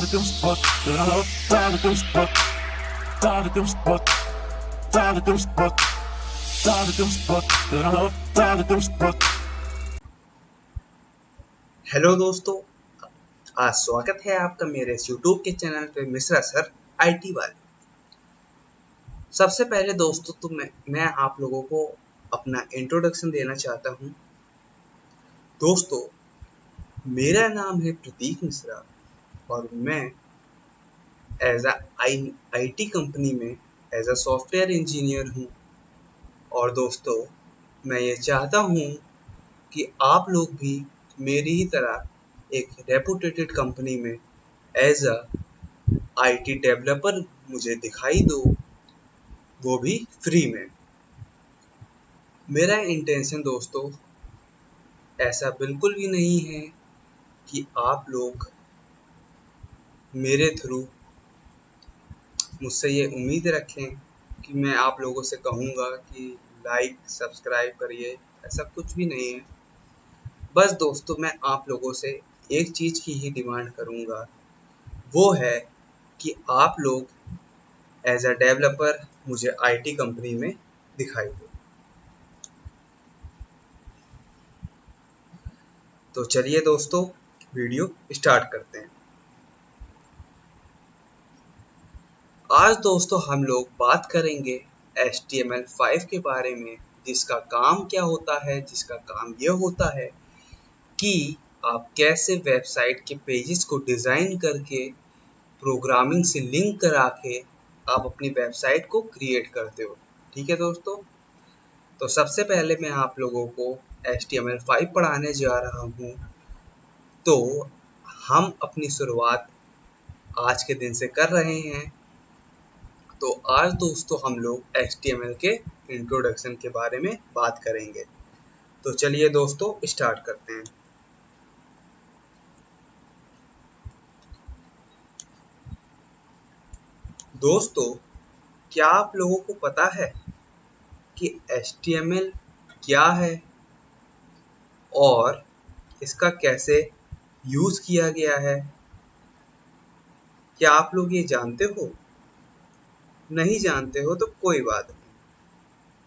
Hello दोस्तों, आज स्वागत है आपका मेरे इस यूट्यूब के चैनल पे मिश्रा सर आईटी वाले। सबसे पहले दोस्तों तो मैं आप लोगों को अपना इंट्रोडक्शन देना चाहता हूँ। दोस्तों, मेरा नाम है प्रतीक मिश्रा और मैं एज आईटी कंपनी में एज अ सॉफ्टवेयर इंजीनियर हूँ। और दोस्तों, मैं ये चाहता हूँ कि आप लोग भी मेरी ही तरह एक रेपुटेटेड कंपनी में एज अ आईटी डेवलपर मुझे दिखाई दो, वो भी फ्री में। मेरा इंटेंशन दोस्तों ऐसा बिल्कुल भी नहीं है कि आप लोग मेरे थ्रू मुझसे ये उम्मीद रखें कि मैं आप लोगों से कहूँगा कि लाइक सब्सक्राइब करिए, ऐसा कुछ भी नहीं है। बस दोस्तों, मैं आप लोगों से एक चीज़ की ही डिमांड करूँगा, वो है कि आप लोग एज अ डेवलपर मुझे आईटी कंपनी में दिखाई दो। तो चलिए दोस्तों, वीडियो स्टार्ट करते हैं। आज दोस्तों हम लोग बात करेंगे HTML5 के बारे में, जिसका काम क्या होता है। जिसका काम यह होता है कि आप कैसे वेबसाइट के पेजेस को डिज़ाइन करके प्रोग्रामिंग से लिंक करा के आप अपनी वेबसाइट को क्रिएट करते हो। ठीक है दोस्तों, तो सबसे पहले मैं आप लोगों को HTML5 पढ़ाने जा रहा हूँ। तो हम अपनी शुरुआत आज के दिन से कर रहे हैं। तो आज दोस्तों हम लोग HTML के इंट्रोडक्शन के बारे में बात करेंगे। तो चलिए दोस्तों स्टार्ट करते हैं। दोस्तों, क्या आप लोगों को पता है कि HTML क्या है और इसका कैसे यूज़ किया गया है? क्या आप लोग ये जानते हो? नहीं जानते हो तो कोई बात नहीं,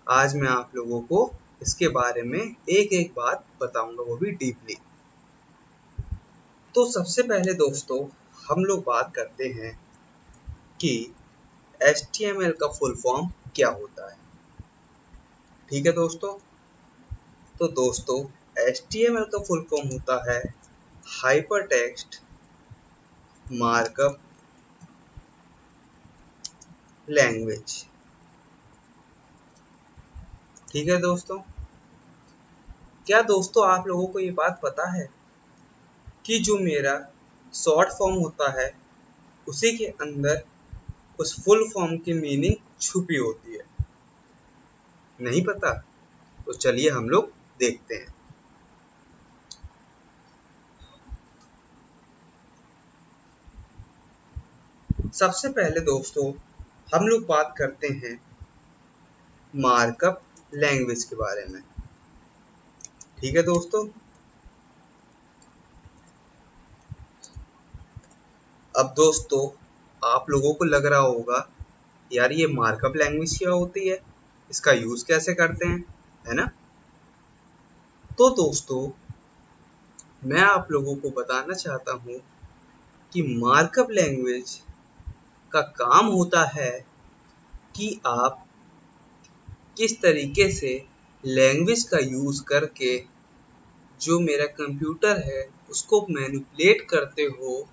आज मैं आप लोगों को इसके बारे में एक एक बात बताऊंगा, वो भी डीपली। तो सबसे पहले दोस्तों हम लोग बात करते हैं कि HTML का फुल फॉर्म क्या होता है। ठीक है दोस्तों, तो दोस्तों HTML का फुल फॉर्म होता है हाइपरटेक्स्ट मार्कअप लैंग्वेज। ठीक है दोस्तों, क्या दोस्तों आप लोगों को ये बात पता है कि जो मेरा शॉर्ट फॉर्म होता है उसी के अंदर उस फुल फॉर्म की मीनिंग छुपी होती है? नहीं पता? तो चलिए हम लोग देखते हैं। सबसे पहले दोस्तों हम लोग बात करते हैं मार्कअप लैंग्वेज के बारे में। ठीक है दोस्तों, अब दोस्तों आप लोगों को लग रहा होगा यार ये मार्कअप लैंग्वेज क्या होती है, इसका यूज कैसे करते हैं, है ना? तो दोस्तों मैं आप लोगों को बताना चाहता हूँ कि मार्कअप लैंग्वेज का काम होता है कि आप किस तरीके से लैंग्वेज का यूज करके जो मेरा कंप्यूटर है उसको मैनिपुलेट करते हो,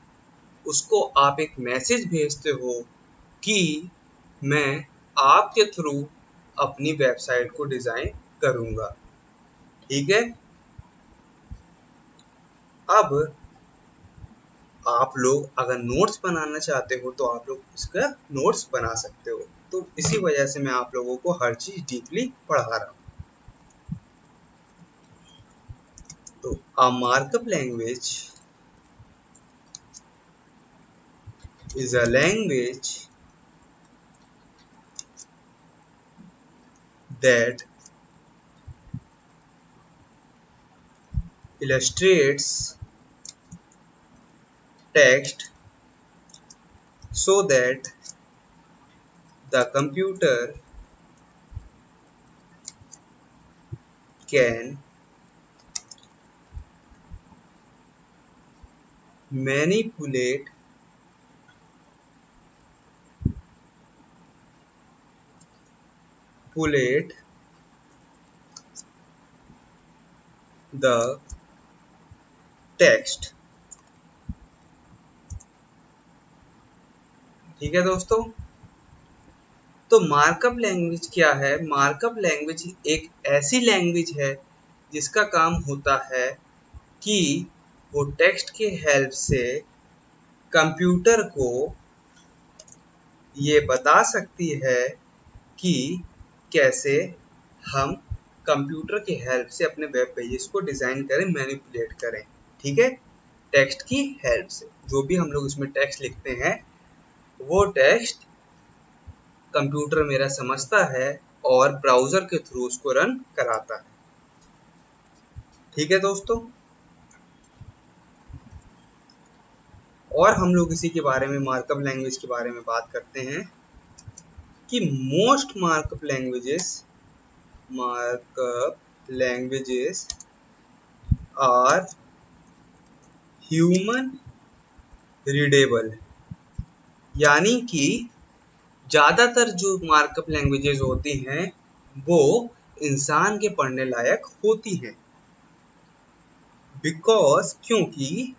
उसको आप एक मैसेज भेजते हो कि मैं आपके थ्रू अपनी वेबसाइट को डिज़ाइन करूँगा। ठीक है, अब आप लोग अगर नोट्स बनाना चाहते हो तो आप लोग इसका नोट्स बना सकते हो। तो इसी वजह से मैं आप लोगों को हर चीज़ डीपली पढ़ा रहा हूँ। तो a markup language is a language that illustrates text so that the computer can manipulate the text। ठीक है दोस्तों, तो मार्कअप लैंग्वेज क्या है? मार्कअप लैंग्वेज एक ऐसी लैंग्वेज है जिसका काम होता है कि वो टेक्स्ट के हेल्प से कंप्यूटर को ये बता सकती है कि कैसे हम कंप्यूटर की हेल्प से अपने वेब पेजेस को डिज़ाइन करें, मैनिपुलेट करें। ठीक है, टेक्स्ट की हेल्प से जो भी हम लोग इसमें टेक्स्ट लिखते हैं वो टेक्स्ट कंप्यूटर मेरा समझता है और ब्राउज़र के थ्रू उसको रन कराता है। ठीक है दोस्तों, और हम लोग इसी के बारे में, मार्कअप लैंग्वेज के बारे में बात करते हैं कि most markup languages are human readable, यानी कि ज़्यादातर जो मार्कअप लैंग्वेजेस होती हैं वो इंसान के पढ़ने लायक होती हैं, बिकॉज क्योंकि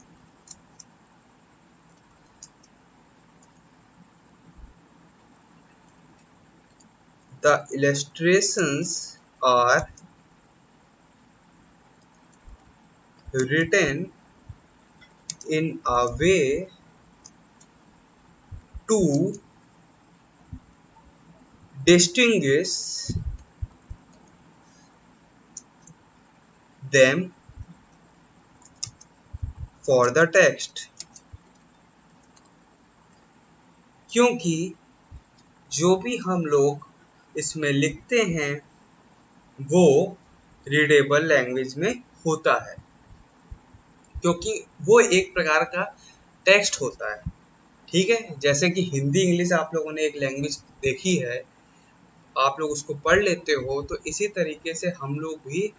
the illustrations are written in a way to distinguish them for the text। क्योंकि जो भी हम लोग इसमें लिखते हैं वो रीडेबल लैंग्वेज में होता है, क्योंकि वो एक प्रकार का टेक्स्ट होता है। ठीक है, जैसे कि हिंदी इंग्लिश आप लोगों ने एक लैंग्वेज देखी है, आप लोग उसको पढ़ लेते हो, तो इसी तरीके से हम लोग भी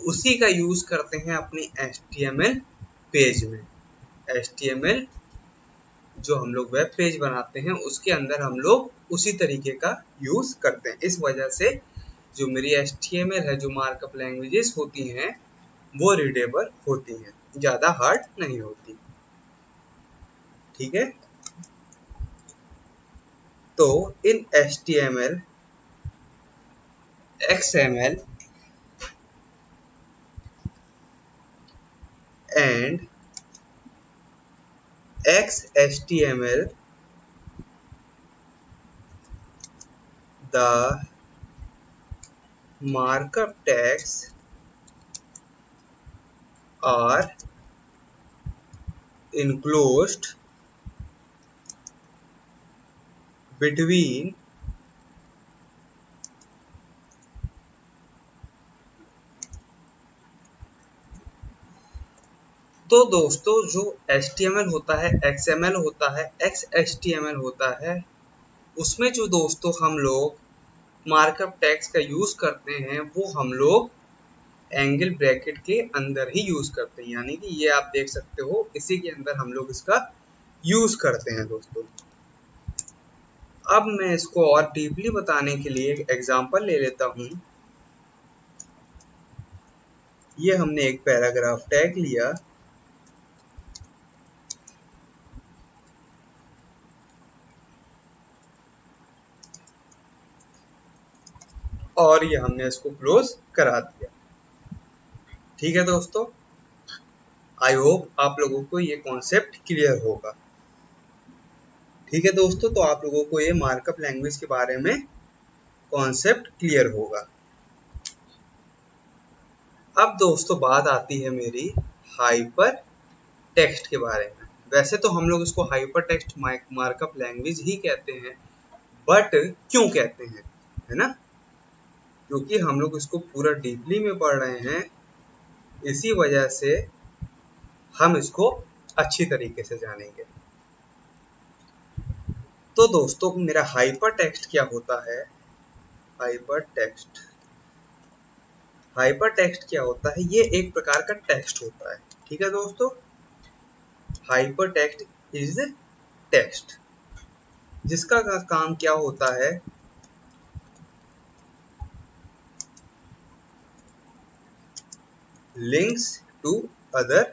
उसी का यूज़ करते हैं अपनी HTML पेज में। HTML जो हम लोग वेब पेज बनाते हैं उसके अंदर हम लोग उसी तरीके का यूज़ करते हैं। इस वजह से जो मेरी HTML है, जो मार्कअप लैंग्वेजेस होती हैं वो रीडेबल होती हैं, ज़्यादा हार्ड नहीं होती। ठीक है, तो इन HTML, XML and XHTML, the markup tags are enclosed between तो दोस्तों जो HTML होता है, XML होता है, XHTML होता है, उसमें जो दोस्तों हम लोग मार्कअप टैग्स का यूज़ करते हैं वो हम लोग एंगल ब्रैकेट के अंदर ही यूज़ करते हैं, यानी कि ये आप देख सकते हो इसी के अंदर हम लोग इसका यूज़ करते हैं दोस्तों। अब मैं इसको और डीपली बताने के लिए एक एग्जांपल ले लेता हूँ। ये हमने एक पैराग्राफ टैग लिया और ये हमने इसको क्लोज करा दिया। ठीक है दोस्तों, आई होप आप लोगों को ये कॉन्सेप्ट क्लियर होगा। ठीक है दोस्तों, तो आप लोगों को ये मार्कअप लैंग्वेज के बारे में कॉन्सेप्ट क्लियर होगा। अब दोस्तों बात आती है मेरी हाइपर टेक्स्ट के बारे में। वैसे तो हम लोग इसको हाइपर टेक्स्ट मार्कअप लैंग्वेज ही कहते हैं, बट क्यों कहते हैं, है ना? क्योंकि हम लोग इसको पूरा डीपली में पढ़ रहे हैं, इसी वजह से हम इसको अच्छी तरीके से जानेंगे। तो दोस्तों मेरा हाइपर टेक्स्ट क्या होता है? हाइपर टेक्स्ट क्या होता है? ये एक प्रकार का टेक्स्ट होता है। ठीक है दोस्तों, हाइपर टेक्स्ट इज टेक्स्ट जिसका काम क्या होता है? लिंक्स टू अदर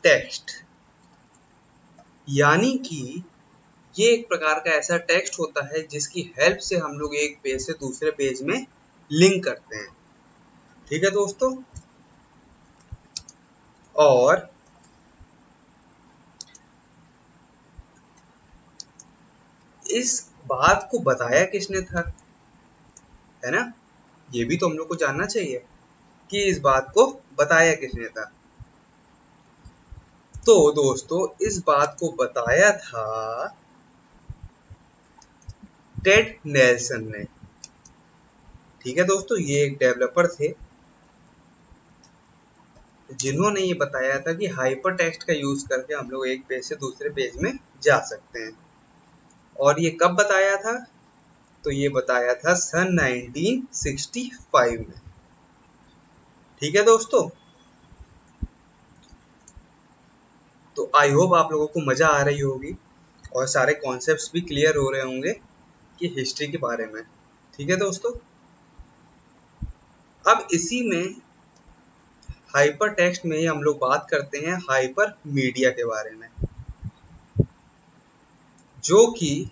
टेक्स्ट, यानी कि ये एक प्रकार का ऐसा टेक्स्ट होता है जिसकी हेल्प से हम लोग एक पेज से दूसरे पेज में लिंक करते हैं। ठीक है दोस्तों, और इस बात को बताया किसने था, है ना? ये भी तो हम लोग को जानना चाहिए कि इस बात को बताया किसने था। तो दोस्तों इस बात को बताया था टेड नेल्सन ने। ठीक है दोस्तों, ये एक डेवलपर थे जिन्होंने ये बताया था कि हाइपर टेक्स्ट का यूज करके हम लोग एक पेज से दूसरे पेज में जा सकते हैं। और ये कब बताया था? तो ये बताया था सन 1965 में। ठीक है दोस्तों, तो आई होप आप लोगों को मजा आ रही होगी और सारे कॉन्सेप्ट्स भी क्लियर हो रहे होंगे कि हिस्ट्री के बारे में। ठीक है दोस्तों, अब इसी में हाइपर टेक्स्ट में ही हम लोग बात करते हैं हाइपर मीडिया के बारे में, जो कि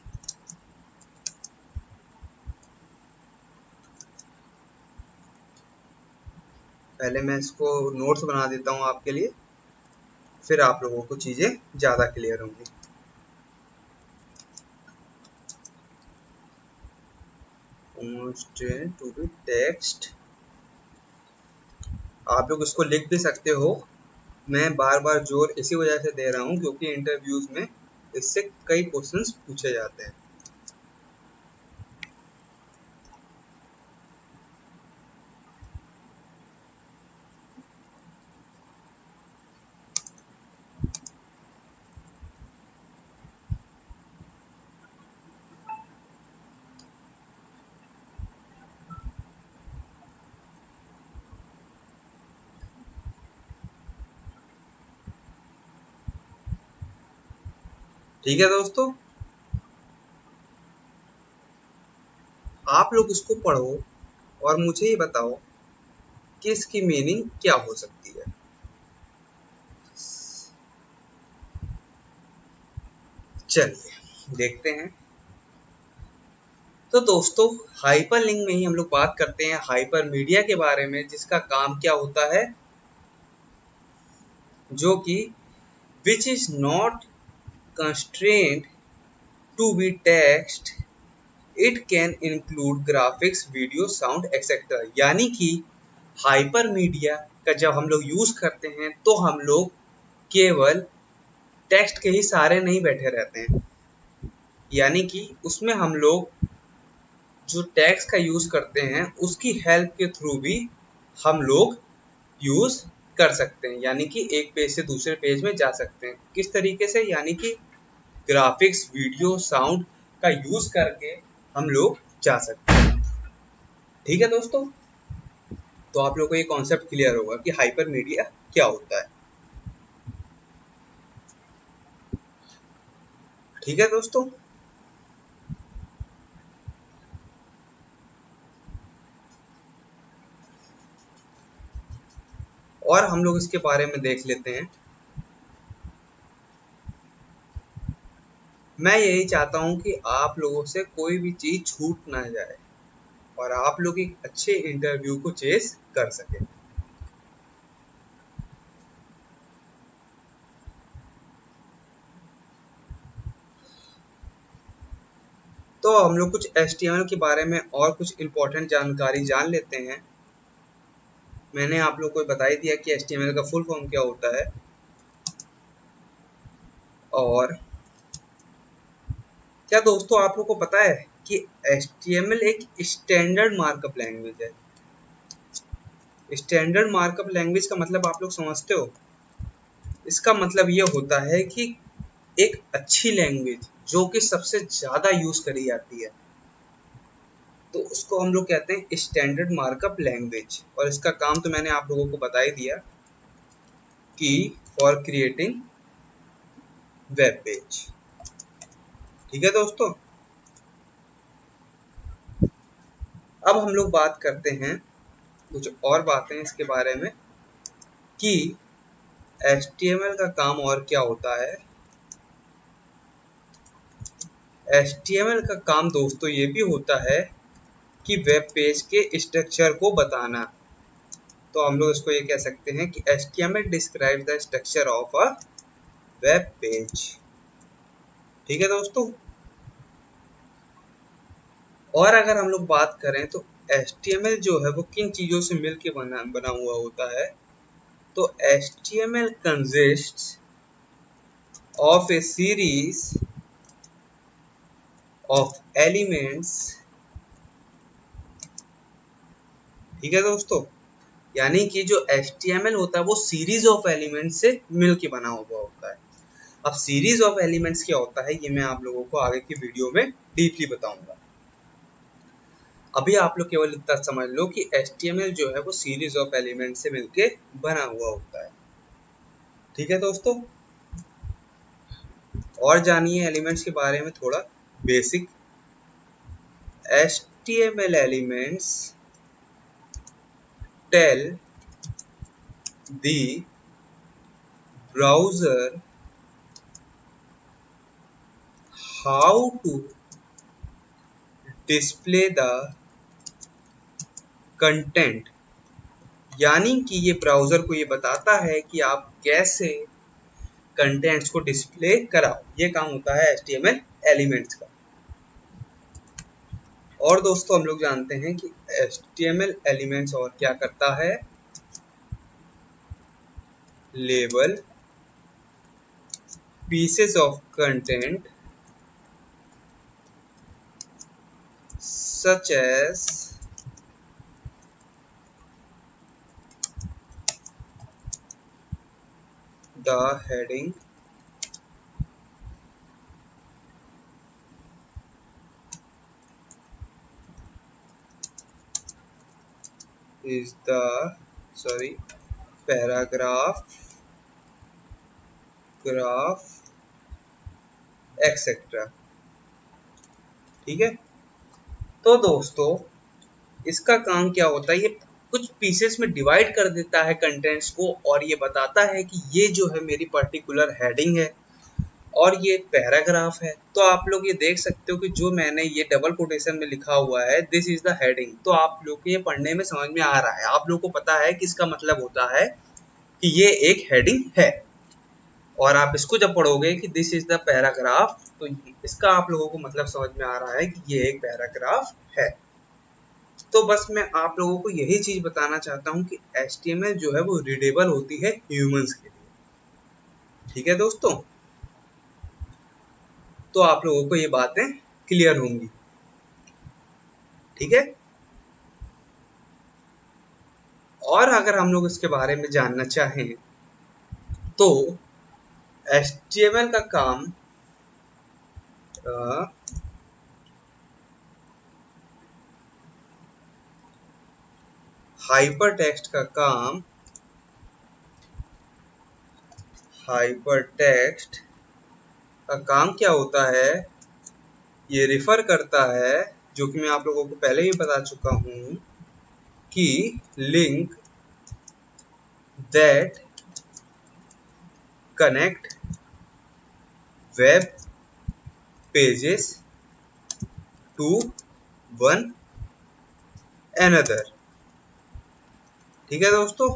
पहले मैं इसको नोट्स बना देता हूं आपके लिए, फिर आप लोगों को चीजें ज्यादा क्लियर होंगी। टू बी टेक्स्ट, आप लोग इसको लिख भी सकते हो। मैं बार बार जोर इसी वजह से दे रहा हूं क्योंकि इंटरव्यूज में इससे कई क्वेश्चंस पूछे जाते हैं। ठीक है दोस्तों, आप लोग इसको पढ़ो और मुझे ये बताओ कि इसकी मीनिंग क्या हो सकती है। चलिए देखते हैं। तो दोस्तों हाइपरलिंक में ही हम लोग बात करते हैं हाइपर मीडिया के बारे में, जिसका काम क्या होता है? जो कि which is not constraint to be text, it can include graphics, video, sound etcetera. यानी कि हाइपर मीडिया का जब हम लोग यूज करते हैं तो हम लोग केवल टेक्स्ट के ही सहारे नहीं बैठे रहते हैं, यानी कि उसमें हम लोग जो टेक्स्ट का यूज करते हैं उसकी हेल्प के थ्रू भी हम लोग यूज कर सकते हैं, यानी कि एक पेज से दूसरे पेज में जा सकते हैं। किस तरीके से? यानी कि ग्राफिक्स, वीडियो, साउंड का यूज करके हम लोग जा सकते हैं। ठीक है दोस्तों, तो आप लोगों को ये कॉन्सेप्ट क्लियर होगा कि हाइपर मीडिया क्या होता है। ठीक है दोस्तों, और हम लोग इसके बारे में देख लेते हैं। मैं यही चाहता हूं कि आप लोगों से कोई भी चीज छूट ना जाए और आप लोग एक अच्छे इंटरव्यू को चेस कर सके। तो हम लोग कुछ HTML के बारे में और कुछ इम्पोर्टेंट जानकारी जान लेते हैं। मैंने आप लोग को बता ही दिया कि HTML का फुल फॉर्म क्या होता है, और क्या दोस्तों आप लोग को पता है कि HTML एक स्टैंडर्ड मार्कअप लैंग्वेज है। स्टैंडर्ड मार्कअप लैंग्वेज का मतलब आप लोग समझते हो? इसका मतलब ये होता है कि एक अच्छी लैंग्वेज जो कि सबसे ज़्यादा यूज़ करी जाती है, तो उसको हम लोग कहते हैं स्टैंडर्ड मार्कअप लैंग्वेज। और इसका काम तो मैंने आप लोगों को बता ही दिया कि फॉर क्रिएटिंग वेब पेज। ठीक है दोस्तों, अब हम लोग बात करते हैं कुछ और बातें इसके बारे में कि HTML का काम और क्या होता है। HTML का काम दोस्तों ये भी होता है कि वेब पेज के स्ट्रक्चर को बताना। तो हम लोग इसको ये कह सकते हैं कि HTML describe the structure of a web page. ठीक है दोस्तों, और अगर हम लोग बात करें तो HTML जो है वो किन चीज़ों से मिलके बना हुआ होता है, तो HTML consists of a series of elements। ठीक है दोस्तों, यानी कि जो HTML होता है वो सीरीज ऑफ एलिमेंट्स से मिलके बना हुआ होता है। अब सीरीज ऑफ एलिमेंट्स क्या होता है ये मैं आप लोगों को आगे की वीडियो में डीपली बताऊंगा। अभी आप लोग केवल इतना समझ लो कि HTML जो है वो सीरीज ऑफ एलिमेंट से मिलके बना हुआ होता है। ठीक है दोस्तों, और जानिए एलिमेंट्स के बारे में थोड़ा basic. HTML elements tell the browser how to display the content, यानी कि ये ब्राउजर को ये बताता है कि आप कैसे कंटेंट्स को डिस्प्ले कराओ। ये काम होता है HTML एलिमेंट्स का। और दोस्तों हम लोग जानते हैं कि HTML एलिमेंट्स और क्या करता है, label pieces of content such as the heading, is the paragraph, graph, etc। ठीक है, तो दोस्तों इसका काम क्या होता है, ये कुछ पीसेस में डिवाइड कर देता है कंटेंट्स को और ये बताता है कि ये जो है मेरी पर्टिकुलर हेडिंग है और ये पैराग्राफ है। तो आप लोग ये देख सकते हो कि जो मैंने ये डबल कोटेशन में लिखा हुआ है दिस इज द हेडिंग, तो आप लोग को ये पढ़ने में समझ में आ रहा है, आप लोग को पता है कि इसका मतलब होता है कि ये एक हेडिंग है। और आप इसको जब पढ़ोगे कि दिस इज द पैराग्राफ, तो इसका आप लोगों को मतलब समझ में आ रहा है कि ये एक पैराग्राफ है। तो बस मैं आप लोगों को यही चीज बताना चाहता हूँ कि HTML जो है वो रीडेबल होती है ह्यूमंस के लिए। ठीक है दोस्तों, तो आप लोगों को ये बातें क्लियर होंगी। ठीक है, और अगर हम लोग इसके बारे में जानना चाहें तो HTML का काम हाइपर टेक्स्ट का काम क्या होता है, ये रिफर करता है, जो कि मैं आप लोगों को पहले ही बता चुका हूं कि link that connect web pages to one another. ठीक है दोस्तों,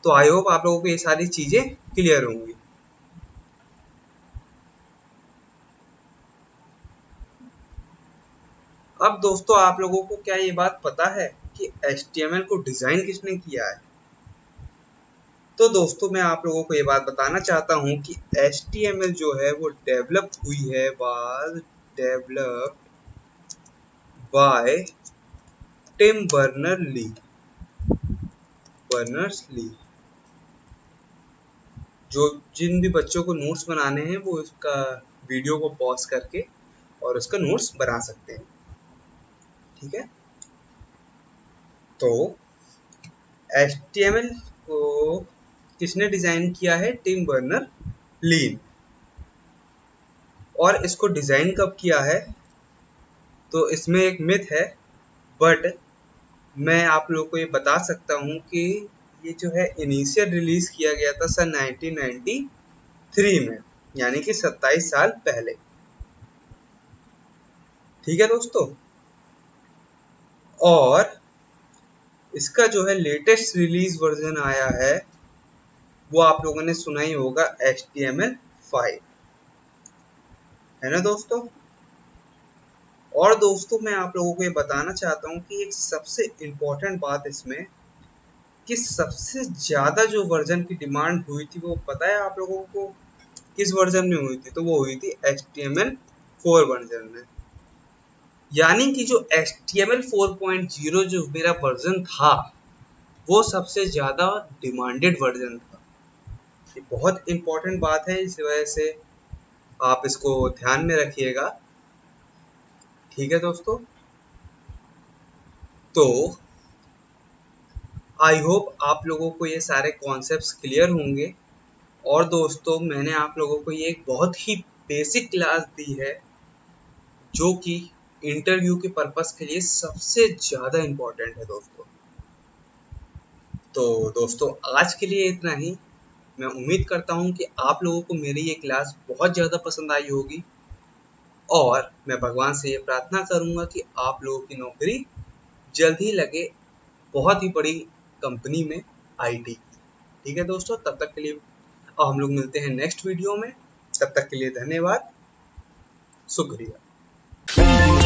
तो आई होप आप लोगों को ये सारी चीजें क्लियर होंगी। अब दोस्तों आप लोगों को क्या ये बात पता है कि HTML को डिजाइन किसने किया है? तो दोस्तों मैं आप लोगों को ये बात बताना चाहता हूँ कि HTML जो है वो डेवलप हुई है, was developed by Tim Berners Lee. जो जिन भी बच्चों को नोट्स बनाने हैं वो इसका वीडियो को पॉज करके और उसका नोट्स बना सकते हैं। ठीक है, तो HTML को किसने डिजाइन किया है? Tim Berner Lee. और इसको डिजाइन कब किया है? तो इसमें एक मिथ है, बट मैं आप लोगों को ये बता सकता हूँ कि ये जो है इनिशियल रिलीज किया गया था सन 1993 में, यानी कि 27 साल पहले। ठीक है दोस्तों, और इसका जो है लेटेस्ट रिलीज वर्जन आया है वो आप लोगों ने सुना ही होगा, HTML5, है ना दोस्तों। और दोस्तों मैं आप लोगों को ये बताना चाहता हूँ कि एक सबसे इम्पोर्टेंट बात इसमें कि सबसे ज़्यादा जो वर्जन की डिमांड हुई थी वो पता है आप लोगों को किस वर्जन में हुई थी? तो वो हुई थी HTML4 वर्जन में। यानी कि जो HTML 4.0 जो मेरा वर्जन था वो सबसे ज़्यादा डिमांडेड वर्जन था। ये बहुत इम्पोर्टेंट बात है, इस वजह से आप इसको ध्यान में रखिएगा। ठीक है दोस्तों, तो आई होप आप लोगों को ये सारे कॉन्सेप्ट्स क्लियर होंगे। और दोस्तों मैंने आप लोगों को ये एक बहुत ही बेसिक क्लास दी है जो कि इंटरव्यू के पर्पस के लिए सबसे ज़्यादा इम्पोर्टेंट है दोस्तों। तो दोस्तों आज के लिए इतना ही। मैं उम्मीद करता हूँ कि आप लोगों को मेरी ये क्लास बहुत ज़्यादा पसंद आई होगी, और मैं भगवान से ये प्रार्थना करूँगा कि आप लोगों की नौकरी जल्द ही लगे बहुत ही बड़ी कंपनी में, IT। ठीक है दोस्तों, तब तक के लिए हम लोग मिलते हैं नेक्स्ट वीडियो में। तब तक के लिए धन्यवाद, शुक्रिया।